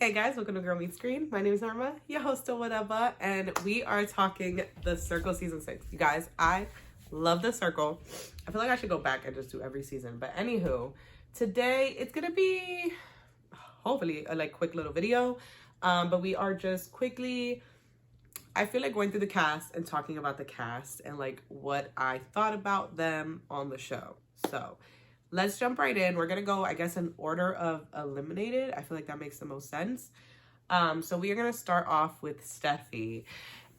Hey guys, welcome to Girl Meets Screen. My name is Norma, your host of whatever, and we are talking The Circle Season 6. You guys, I love The Circle. I feel like I should go back and just do every season. But anywho, today it's gonna be hopefully a quick little video. But we are just quickly, I feel like going through the cast and talking about the cast and what I thought about them on the show. So let's jump right in. We're going to go, I guess, in order of eliminated. I feel like that makes the most sense. So we are going to start off with Steffi.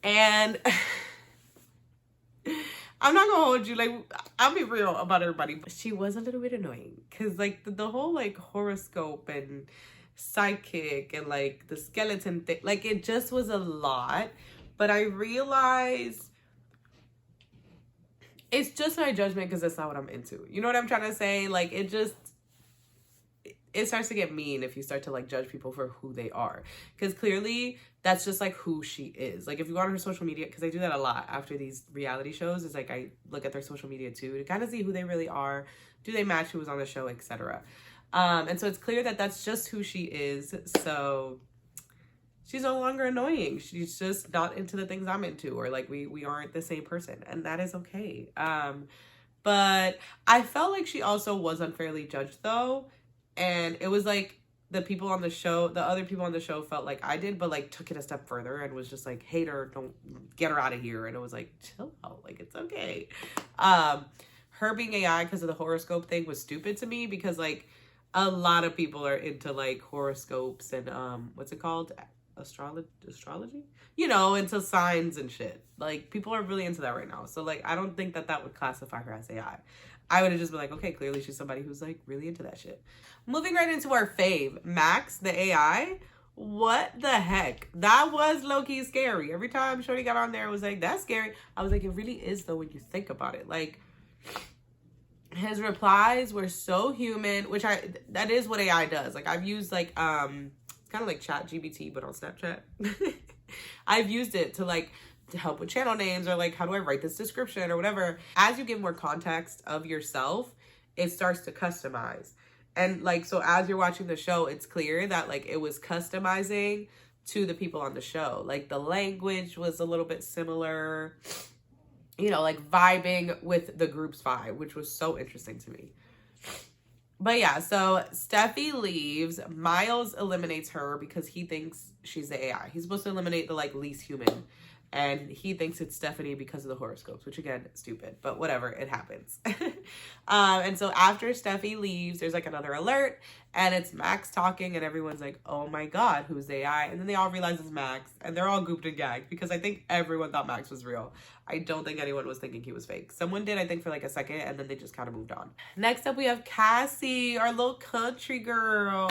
And I'm not going to hold you. I'll be real about everybody. But she was a little bit annoying. Because, the whole, horoscope and psychic and, the skeleton thing. It just was a lot. But I realized it's just my judgment because that's not what I'm into. You know what I'm trying to say? It starts to get mean if you start to judge people for who they are. Because clearly that's just who she is. If you go on her social media, because I do that a lot after these reality shows, is I look at their social media too to kind of see who they really are. Do they match who was on the show, etc. And so it's clear that that's just who she is. So she's no longer annoying. She's just not into the things I'm into, or we aren't the same person, and that is okay. But I felt like she also was unfairly judged though, and it was the people on the show, the other people on the show felt like I did, but took it a step further and was just hate her, don't get her out of here, and it was chill out, it's okay. Her being AI because of the horoscope thing was stupid to me because a lot of people are into horoscopes and what's it called? Astrology, into signs and shit. People are really into that right now, so I don't think that would classify her as AI. I would have just been okay, clearly she's somebody who's really into that shit. Moving right into our fave, Max the AI. What the heck? That was low-key scary. Every time Shorty got on there, it was that's scary. I was it really is though when you think about it. His replies were so human, which that is what AI does. I've used kind of like ChatGPT, but on Snapchat. I've used it to help with channel names or how do I write this description or whatever. As you give more context of yourself, it starts to customize. And so as you're watching the show, it's clear that it was customizing to the people on the show. The language was a little bit similar, vibing with the group's vibe, which was so interesting to me. But yeah, so Steffi leaves. Miles eliminates her because he thinks she's the AI. He's supposed to eliminate the least human. And he thinks it's Stephanie because of the horoscopes, which again, stupid, but whatever, it happens. And so after Steffi leaves, there's another alert and it's Max talking and everyone's oh my God, who's the AI? And then they all realize it's Max and they're all gooped and gagged because I think everyone thought Max was real. I don't think anyone was thinking he was fake. Someone did, I think, for a second, and then they just kind of moved on. Next up, we have Cassie, our little country girl.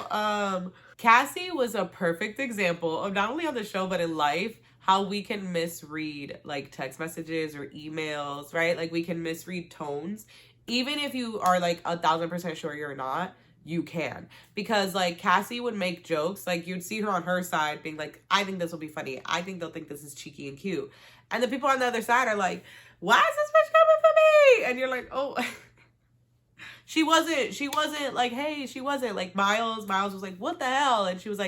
Cassie was a perfect example of not only on the show, but in life, how we can misread text messages or emails, right? We can misread tones. Even if you are 1,000% sure you're not, you can. Because Cassie would make jokes, you'd see her on her side being I think this will be funny. I think they'll think this is cheeky and cute. And the people on the other side are why is this bitch coming for me? And you're oh. She wasn't, hey, she wasn't Miles was what the hell? And she was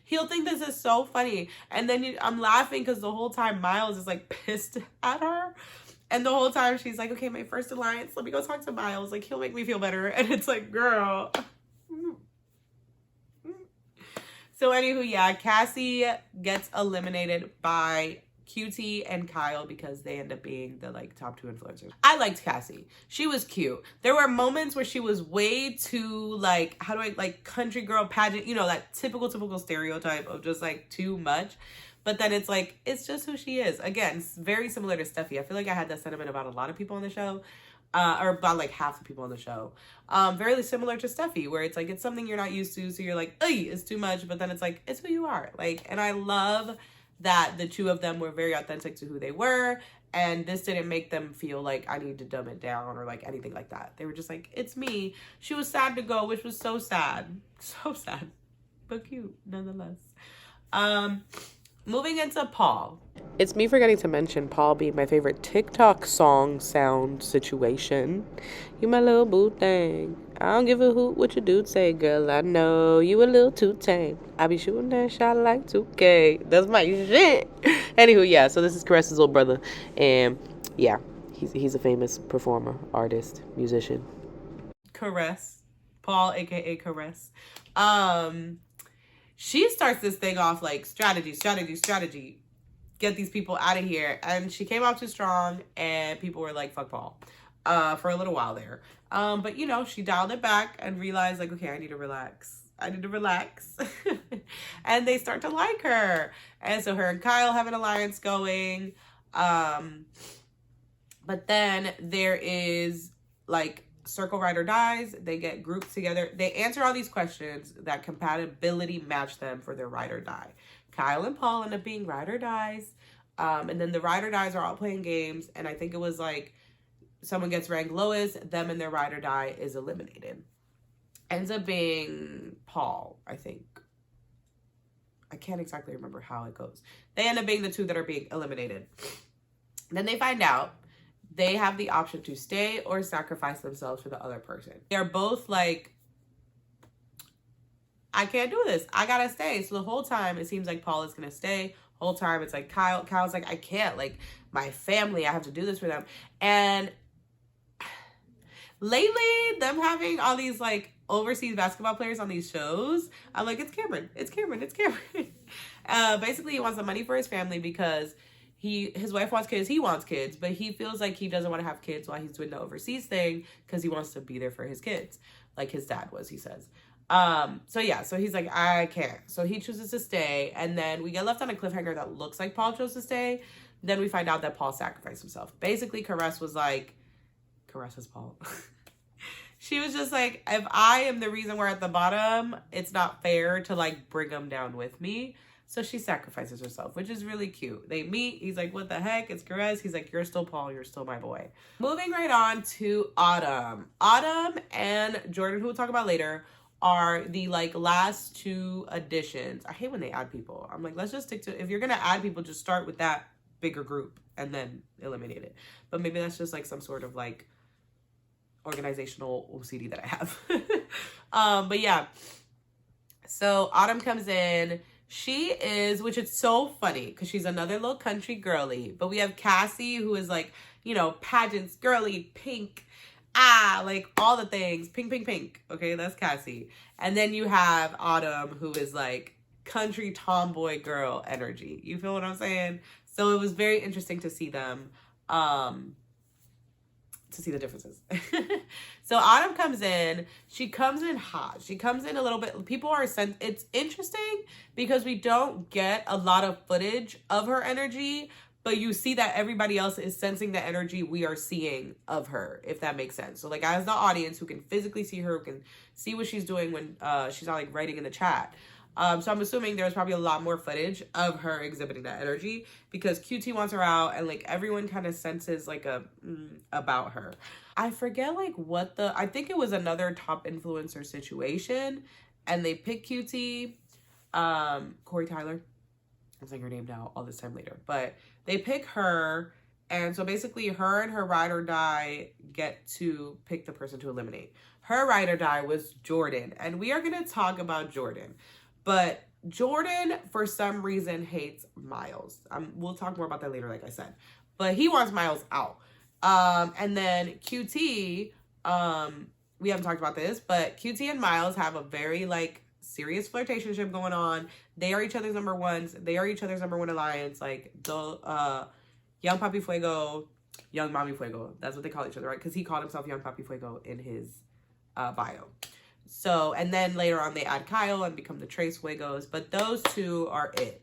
he'll think this is so funny. And then I'm laughing because the whole time Miles is pissed at her. And the whole time she's okay, my first alliance, let me go talk to Miles. He'll make me feel better. And it's girl. So anywho, yeah, Cassie gets eliminated by QT and Kyle because they end up being the top two influencers. I liked Cassie. She was cute. There were moments where she was way too how do I country girl pageant, that typical stereotype of just too much. But then it's just who she is. Again, it's very similar to Steffi. I feel I had that sentiment about a lot of people on the show. Or about half the people on the show. Very similar to Steffi, where it's it's something you're not used to, so you're it's too much, but then it's it's who you are. And I love that the two of them were very authentic to who they were, and this didn't make them feel I need to dumb it down or anything like that. They were just it's me. She was sad to go, which was so sad. So sad. But cute nonetheless. Moving into Paul. It's me forgetting to mention Paul being my favorite TikTok song sound situation. You my little boo thing. I don't give a hoot what you do say, girl. I know you a little too tame. I be shooting that shot like 2K. That's my shit. Anywho, yeah. So this is Caress's little brother, and yeah, he's a famous performer, artist, musician. Caress, Paul, aka Caress. She starts this thing off like strategy. Get these people out of here, and she came out too strong, and people were like, "Fuck Paul," for a little while there. But you know, she dialed it back and realized like, okay, I need to relax. And they start to like her. And so her and Kyle have an alliance going. But then there is like Circle Ride or Dies. They get grouped together. They answer all these questions that compatibility match them for their ride or die. Kyle and Paul end up being ride or dies. And then the ride or dies are all playing games. And I think it was like someone gets ranked lowest, them and their ride or die is eliminated. Ends up being Paul, I think. I can't exactly remember how it goes. They end up being the two that are being eliminated. Then they find out they have the option to stay or sacrifice themselves for the other person. They're both like, I can't do this. I gotta stay. So the whole time it seems like Paul is gonna stay. Whole time it's like Kyle's like, I can't. Like my family, I have to do this for them. And lately, them having all these like overseas basketball players on these shows, I'm like, it's Cameron. Basically, he wants the money for his family because his wife wants kids, he wants kids, but he feels like he doesn't want to have kids while he's doing the overseas thing because he wants to be there for his kids, like his dad was, he says. So he's like, I can't. So he chooses to stay, and then we get left on a cliffhanger that looks like Paul chose to stay. Then we find out that Paul sacrificed himself. Basically, Caress is Paul. She was just like, if I am the reason we're at the bottom, it's not fair to like bring him down with me. So she sacrifices herself, which is really cute. They meet. He's like, what the heck? It's Caress. He's like, you're still Paul. You're still my boy. Moving right on to Autumn. Autumn and Jordan, who we'll talk about later, are the like last two additions. I hate when they add people. I'm like, let's just stick to, if you're going to add people, just start with that bigger group and then eliminate it. But maybe that's just like some sort of like organizational OCD that I have. But yeah. So Autumn comes in. She is, which is so funny because she's another little country girly. But we have Cassie, who is like, you know, pageants, girly, pink, like all the things, pink. Okay, that's Cassie. And then you have Autumn, who is like country tomboy girl energy. You feel what I'm saying? So it was very interesting to see them, to see the differences. So Autumn comes in. She comes in hot. She comes in a little bit. People are it's interesting because we don't get a lot of footage of her energy, but you see that everybody else is sensing the energy we are seeing of her, if that makes sense. So like as the audience who can physically see her, who can see what she's doing when she's not like writing in the chat. So I'm assuming there's probably a lot more footage of her exhibiting that energy because QT wants her out and like everyone kind of senses like about her. I forget like I think it was another top influencer situation and they picked QT, Corey Tyler. I'm saying her name now all this time later, but they pick her. And so basically her and her ride or die get to pick the person to eliminate. Her ride or die was Jordan. And we are going to talk about Jordan. But Jordan, for some reason, hates Miles. We'll talk more about that later, like I said. But he wants Miles out. And then QT, we haven't talked about this, but QT and Miles have a very, like, serious flirtationship going on. They are each other's number ones. They are each other's number one alliance. Like, the Young Papi Fuego, Young Mami Fuego. That's what they call each other, right? Because he called himself Young Papi Fuego in his bio. So, and then later on they add Kyle and become the Trace Fuegos. But those two are it.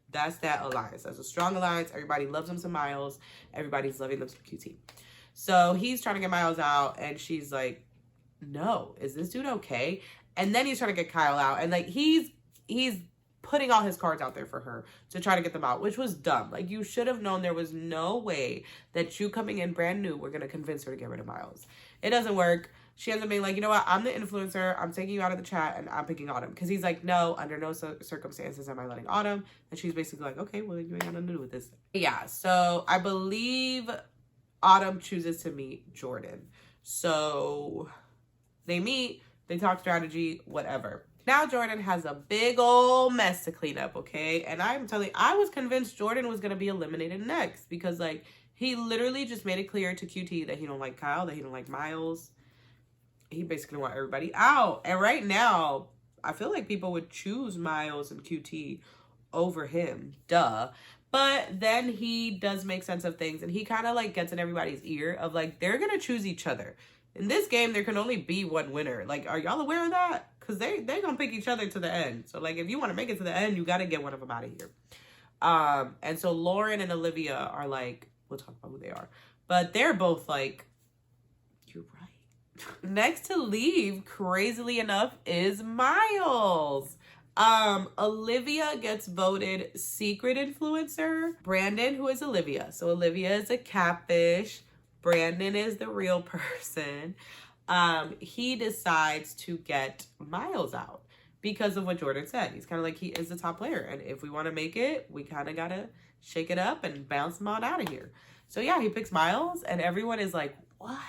That's that alliance. That's a strong alliance. Everybody loves them some Miles. Everybody's loving them some QT. So he's trying to get Miles out and she's like, no, is this dude okay? And then he's trying to get Kyle out. And like he's putting all his cards out there for her to try to get them out, which was dumb. Like you should have known there was no way that you coming in brand new were going to convince her to get rid of Miles. It doesn't work. She ends up being like, you know what? I'm the influencer. I'm taking you out of the chat and I'm picking Autumn. Because he's like, no, under no circumstances am I letting Autumn. And she's basically like, okay, well, you ain't got nothing to do with this. Yeah, so I believe Autumn chooses to meet Jordan. So They meet, they talk strategy, whatever. Now Jordan has a big old mess to clean up, okay? And I'm telling you, I was convinced Jordan was going to be eliminated next because, like, he literally just made it clear to QT that he don't like Kyle, that he don't like Miles. He basically want everybody out. And right now, I feel like people would choose Miles and QT over him. Duh. But then he does make sense of things, and he kind of like gets in everybody's ear of like, they're going to choose each other. In this game, there can only be one winner. Like, are y'all aware of that? Because they going to pick each other to the end. So, like, if you want to make it to the end, you got to get one of them out of here. And so Lauren and Olivia are like, we'll talk about who they are. But they're both like, you're right. Next to leave, crazily enough, is Miles. Olivia gets voted secret influencer. Brandon, who is Olivia. So Olivia is a catfish. Brandon is the real person. He decides to get Miles out because of what Jordan said. He's kind of like, he is the top player. And if we want to make it, we kind of got to shake it up and bounce him on out of here. So yeah, he picks Miles and everyone is like, what?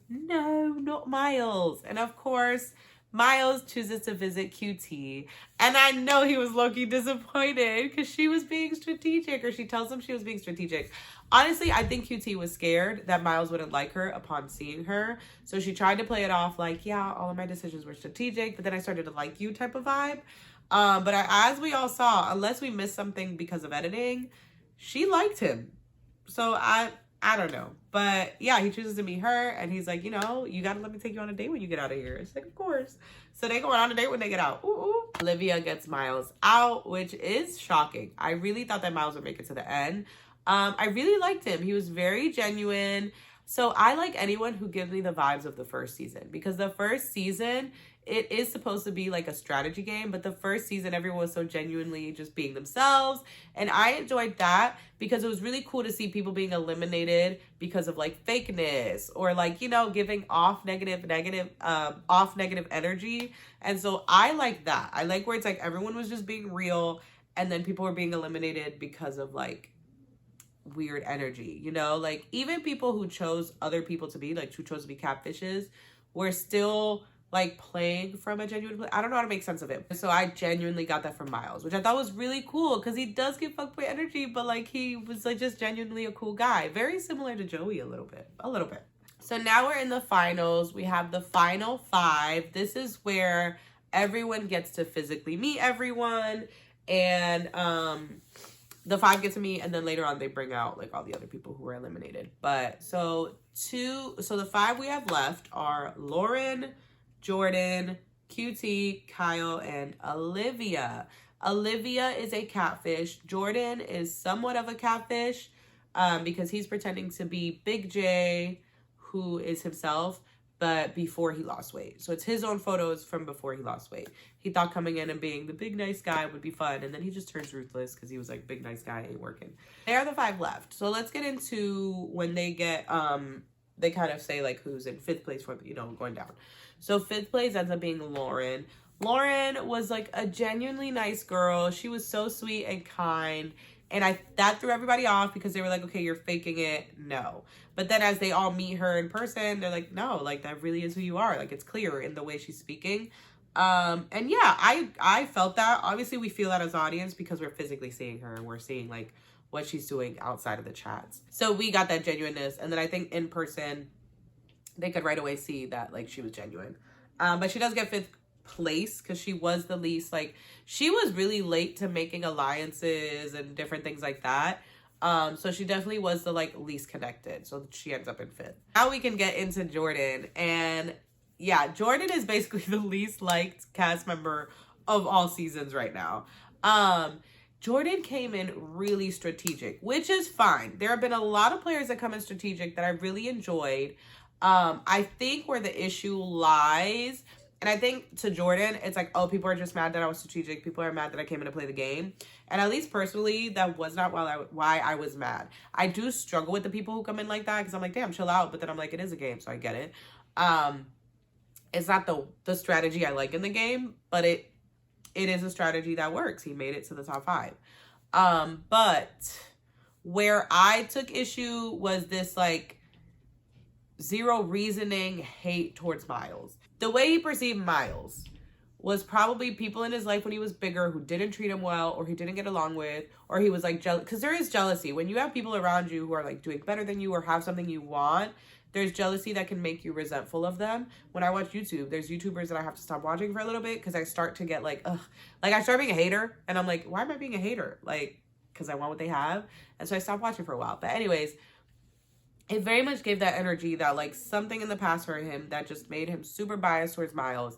No, not Miles. And of course, Miles chooses to visit QT. And I know he was low-key disappointed because she was being strategic, or she tells him she was being strategic. Honestly, I think QT was scared that Miles wouldn't like her upon seeing her. So she tried to play it off like, yeah, all of my decisions were strategic, but then I started to like you type of vibe. As we all saw, unless we missed something because of editing, she liked him. So I don't know. But yeah, he chooses to meet her and he's like, you know, you got to let me take you on a date when you get out of here. It's like, of course. So they go on a date when they get out. Ooh, ooh. Olivia gets Miles out, which is shocking. I really thought that Miles would make it to the end. I really liked him. He was very genuine. So I like anyone who gives me the vibes of the first season, because the first season, it is supposed to be like a strategy game, but the first season, everyone was so genuinely just being themselves. And I enjoyed that because it was really cool to see people being eliminated because of like fakeness or like, you know, giving off negative energy. And so I like that. I like where it's like everyone was just being real and then people were being eliminated because of like weird energy, you know, like even people who chose other people to be like, who chose to be catfishes, were still like playing from a genuine play. I don't know how to make sense of it. So I genuinely got that from Miles, which I thought was really cool because he does give fuckboy energy, but like he was like just genuinely a cool guy. Very similar to Joey a little bit. So now we're in the finals. We have the final 5. This is where everyone gets to physically meet everyone, and the 5 get to meet, and then later on they bring out like all the other people who were eliminated. But so the 5 we have left are Lauren, Jordan, QT, Kyle, and Olivia. Olivia is a catfish. Jordan is somewhat of a catfish because he's pretending to be Big J, who is himself, but before he lost weight. So it's his own photos from before he lost weight. He thought coming in and being the big nice guy would be fun, and then he just turns ruthless because he was like, big nice guy ain't working. They are the 5 left. So let's get into when they get, they kind of say like who's in 5th place for, you know, going down. So 5th place ends up being Lauren. Lauren was like a genuinely nice girl. She was so sweet and kind. And that threw everybody off because they were like, okay, you're faking it. No. But then as they all meet her in person, they're like, no, like that really is who you are. Like it's clear in the way she's speaking. And yeah, I felt that. Obviously we feel that as audience because we're physically seeing her and we're seeing like what she's doing outside of the chats. So we got that genuineness. And then I think in person, they could right away see that like she was genuine. But she does get 5th place because she was the least, like she was really late to making alliances and different things like that. So she definitely was the like least connected. So she ends up in 5th. Now we can get into Jordan. And yeah, Jordan is basically the least liked cast member of all seasons right now. Jordan came in really strategic, which is fine. There have been a lot of players that come in strategic that I really enjoyed. I think where the issue lies, and I think to Jordan, it's like, oh, people are just mad that I was strategic. People are mad that I came in to play the game. And at least personally, that was not why I was mad. I do struggle with the people who come in like that because I'm like, damn, chill out. But then I'm like, it is a game, so I get it. It's not the strategy I like in the game, but it is a strategy that works. He made it to the top 5. But where I took issue was this like zero reasoning hate towards Miles. the way he perceived Miles was probably people in his life when he was bigger who didn't treat him well, or he didn't get along with, or he was like jealous. Because there is jealousy. When you have people around you who are like doing better than you or have something you want, there's jealousy that can make you resentful of them. When I watch YouTube, there's YouTubers that I have to stop watching for a little bit because I start to get like, ugh. Like I start being a hater and I'm like, why am I being a hater? Like, because I want what they have. And so I stopped watching for a while. But anyways, it very much gave that energy that like something in the past for him that just made him super biased towards Miles.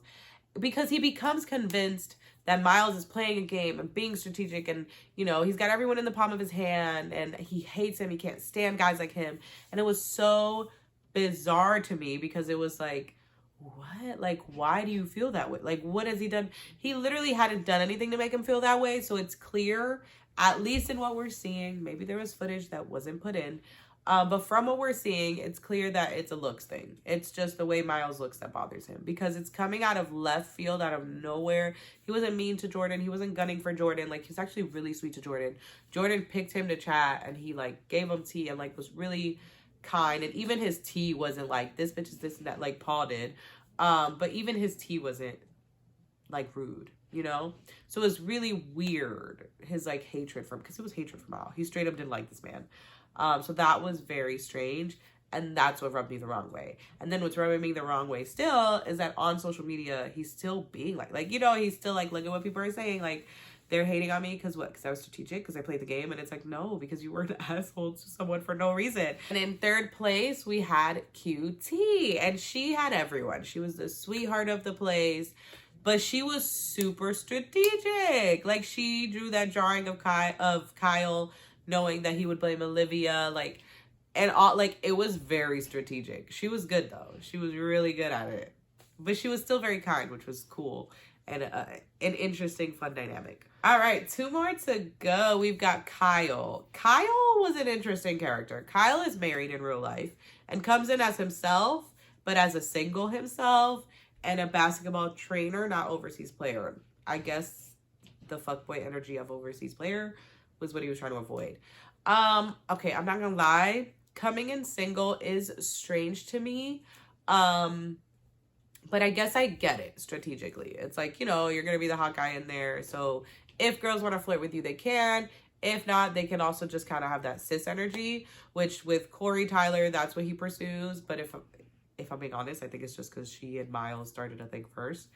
Because he becomes convinced that Miles is playing a game and being strategic and, you know, he's got everyone in the palm of his hand and he hates him. He can't stand guys like him. And it was so bizarre to me because it was like, what? Like, why do you feel that way? Like, what has he done? He literally hadn't done anything to make him feel that way. So it's clear, at least in what we're seeing, maybe there was footage that wasn't put in, but from what we're seeing, it's clear that it's a looks thing. It's just the way Miles looks that bothers him because it's coming out of left field, out of nowhere. He wasn't mean to Jordan. He wasn't gunning for Jordan. Like, he's actually really sweet to Jordan. Jordan picked him to chat and he like gave him tea and like was really kind. And even his tea wasn't like, this bitch is this and that, like Paul did. But even his tea wasn't like rude, you know? So it was really weird, his like hatred from, because it was hatred from Miles. He straight up didn't like this man. So that was very strange. And that's what rubbed me the wrong way. And then what's rubbing me the wrong way still is that on social media, he's still being like, you know, he's still like, look at what people are saying. Like, they're hating on me because what? Because I was strategic, because I played the game. And it's like, no, because you were an asshole to someone for no reason. And in third place, we had QT. And she had everyone. She was the sweetheart of the place. But she was super strategic. Like, she drew that drawing of Kyle knowing that he would blame Olivia, like, and all, like, it was very strategic. She was good, though. She was really good at it. But she was still very kind, which was cool. And an interesting, fun dynamic. All right, 2 more to go. We've got Kyle. Kyle was an interesting character. Kyle is married in real life and comes in as himself, but as a single himself and a basketball trainer, not overseas player. I guess the fuckboy energy of overseas player was what he was trying to avoid. Okay, I'm not gonna lie. Coming in single is strange to me. But I guess I get it strategically. It's like, you know, you're gonna be the hot guy in there. So if girls want to flirt with you, they can. If not, they can also just kind of have that cis energy, which with Corey Tyler, that's what he pursues. But if I'm being honest, I think it's just because she and Miles started a thing first.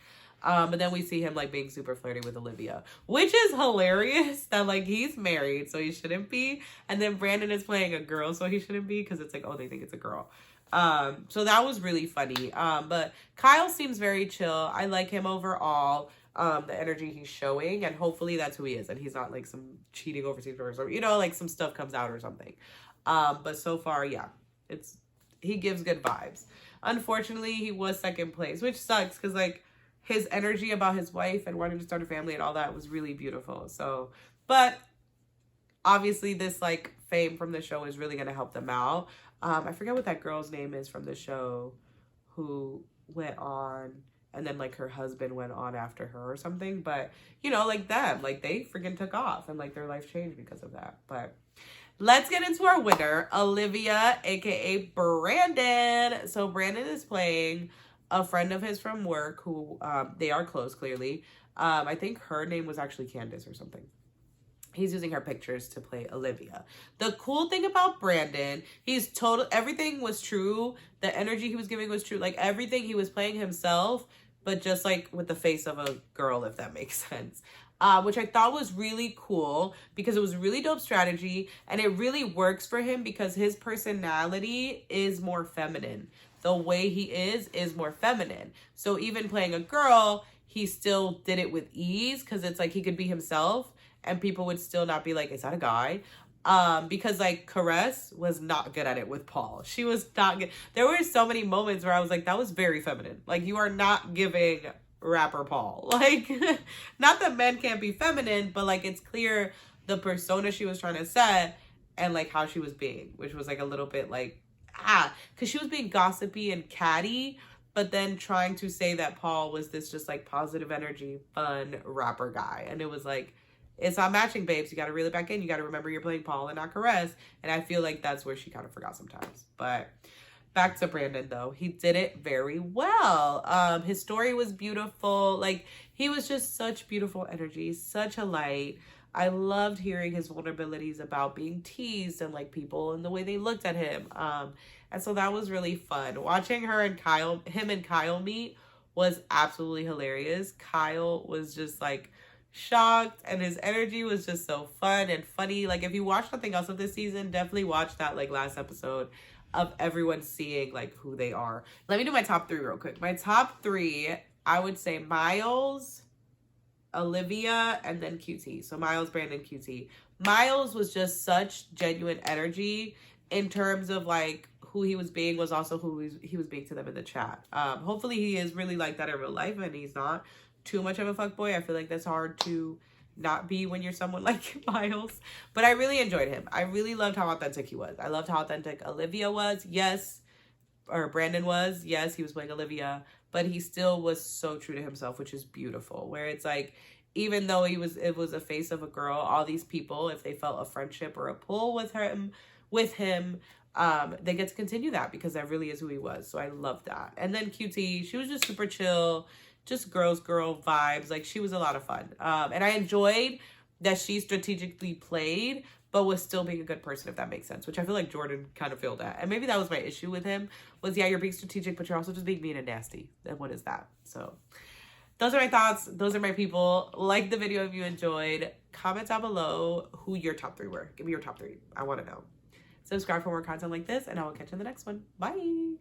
But then we see him like being super flirty with Olivia, which is hilarious that like he's married, so he shouldn't be. And then Brandon is playing a girl, so he shouldn't be because it's like, oh, they think it's a girl. So that was really funny. But Kyle seems very chill. I like him overall. The energy he's showing, and hopefully that's who he is. And he's not like some cheating overseas person, or, you know, like some stuff comes out or something. But so far, yeah, he gives good vibes. Unfortunately, he was second place, which sucks because like his energy about his wife and wanting to start a family and all that was really beautiful. So, but obviously this like fame from the show is really going to help them out. I forget what that girl's name is from the show who went on and then like her husband went on after her or something. But, you know, like them, like they freaking took off and like their life changed because of that. But let's get into our winner, Olivia, aka Brandon. So Brandon is playing a friend of his from work who they are close, clearly. I think her name was actually Candace or something. He's using her pictures to play Olivia. The cool thing about Brandon, everything was true. The energy he was giving was true. Like everything, he was playing himself, but just like with the face of a girl, if that makes sense. Which I thought was really cool because it was really dope strategy and it really works for him because his personality is more feminine. The way he is more feminine. So even playing a girl, he still did it with ease because it's like he could be himself and people would still not be like, is that a guy? Because like Caress was not good at it with Paul. She was not good. There were so many moments where I was like, that was very feminine. Like you are not giving rapper Paul. Like, not that men can't be feminine, but like it's clear the persona she was trying to set and like how she was being, which was like a little bit like, because she was being gossipy and catty, but then trying to say that Paul was this just like positive energy, fun rapper guy. And it was like, it's not matching, babes. You got to reel it back in. You got to remember you're playing Paul and not Caress. And I feel like that's where she kind of forgot sometimes. But Back to Brandon though. He did it very well. His story was beautiful. Like, he was just such beautiful energy, such a light. I loved hearing his vulnerabilities about being teased and like people and the way they looked at him. And so that was really fun. Watching him and Kyle meet was absolutely hilarious. Kyle was just like shocked, and his energy was just so fun and funny. Like, if you watch nothing else of this season, definitely watch that like last episode of everyone seeing like who they are. Let me do my top 3 real quick. My top 3, I would say Miles, Olivia, and then QT. So Miles, Brandon, QT. Miles was just such genuine energy in terms of like who he was being, was also who he was being to them in the chat. Hopefully he is really like that in real life and he's not too much of a fuckboy. I feel like that's hard to not be when you're someone like Miles. But I really enjoyed him. I really loved how authentic he was. I loved how authentic Olivia was. Yes. Or Brandon was. Yes, he was playing Olivia. But he still was so true to himself, which is beautiful. Where it's like, even though it was a face of a girl, all these people, if they felt a friendship or a pull with him, they get to continue that because that really is who he was. So I love that. And then QT, she was just super chill, just girl vibes. Like, she was a lot of fun. And I enjoyed that she strategically played, but was still being a good person, if that makes sense, which I feel like Jordan kind of failed at. And maybe that was my issue with him, was, yeah, you're being strategic, but you're also just being mean and nasty. And what is that? So those are my thoughts. Those are my people. Like the video if you enjoyed. Comment down below who your top 3 were. Give me your top 3. I want to know. Subscribe for more content like this, and I will catch you in the next one. Bye.